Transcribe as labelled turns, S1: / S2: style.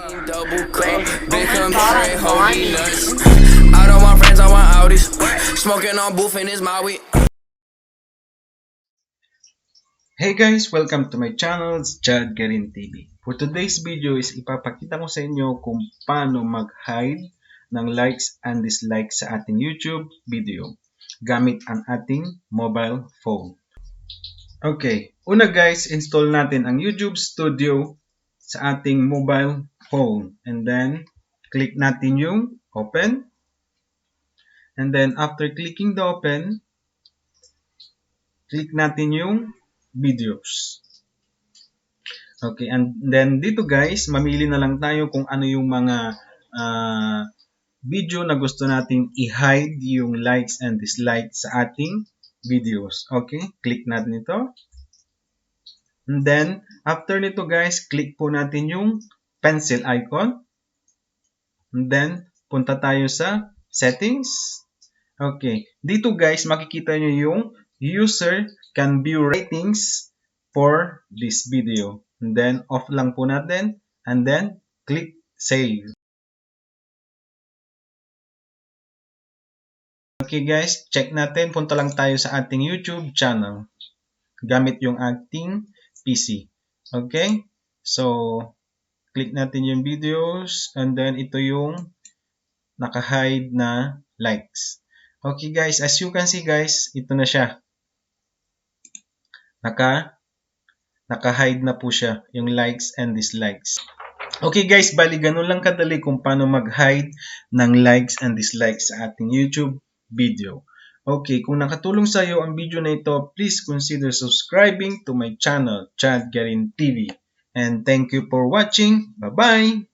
S1: Double cup, big Campari, holy nuts. I don't want friends, I want Audis. Smoking on booth in his Maui.
S2: Hey guys! Welcome to my channel, it's Chad Garin TV. For today's video is ipapakita ko sa inyo kung paano mag-hide ng likes and dislikes sa ating YouTube video gamit ang ating mobile phone. Okay, una guys, install natin ang YouTube Studio sa ating mobile phone. And then, click natin yung open. And then, after clicking the open, click natin yung videos. Okay, and then dito guys, mamili na lang tayo kung ano yung mga video na gusto nating i-hide yung likes and dislikes sa ating videos. Okay, click natin ito. And then, after nito guys, click po natin yung pencil icon. And then, punta tayo sa settings. Okay, dito guys, makikita nyo yung user can view ratings for this video. And then, off lang po natin. And then, click save. Okay guys, check natin. Punta lang tayo sa ating YouTube channel gamit yung ating PC. Okay? So, click natin yung videos and then ito yung naka-hide na likes. Okay guys, as you can see guys, ito na siya. Naka-hide na po siya yung likes and dislikes. Okay guys, bali ganun lang kadali kung paano mag-hide ng likes and dislikes sa ating YouTube video. Okay, kung nakatulong sa iyo ang video na ito, please consider subscribing to my channel, Chad Garin TV. And thank you for watching. Bye-bye!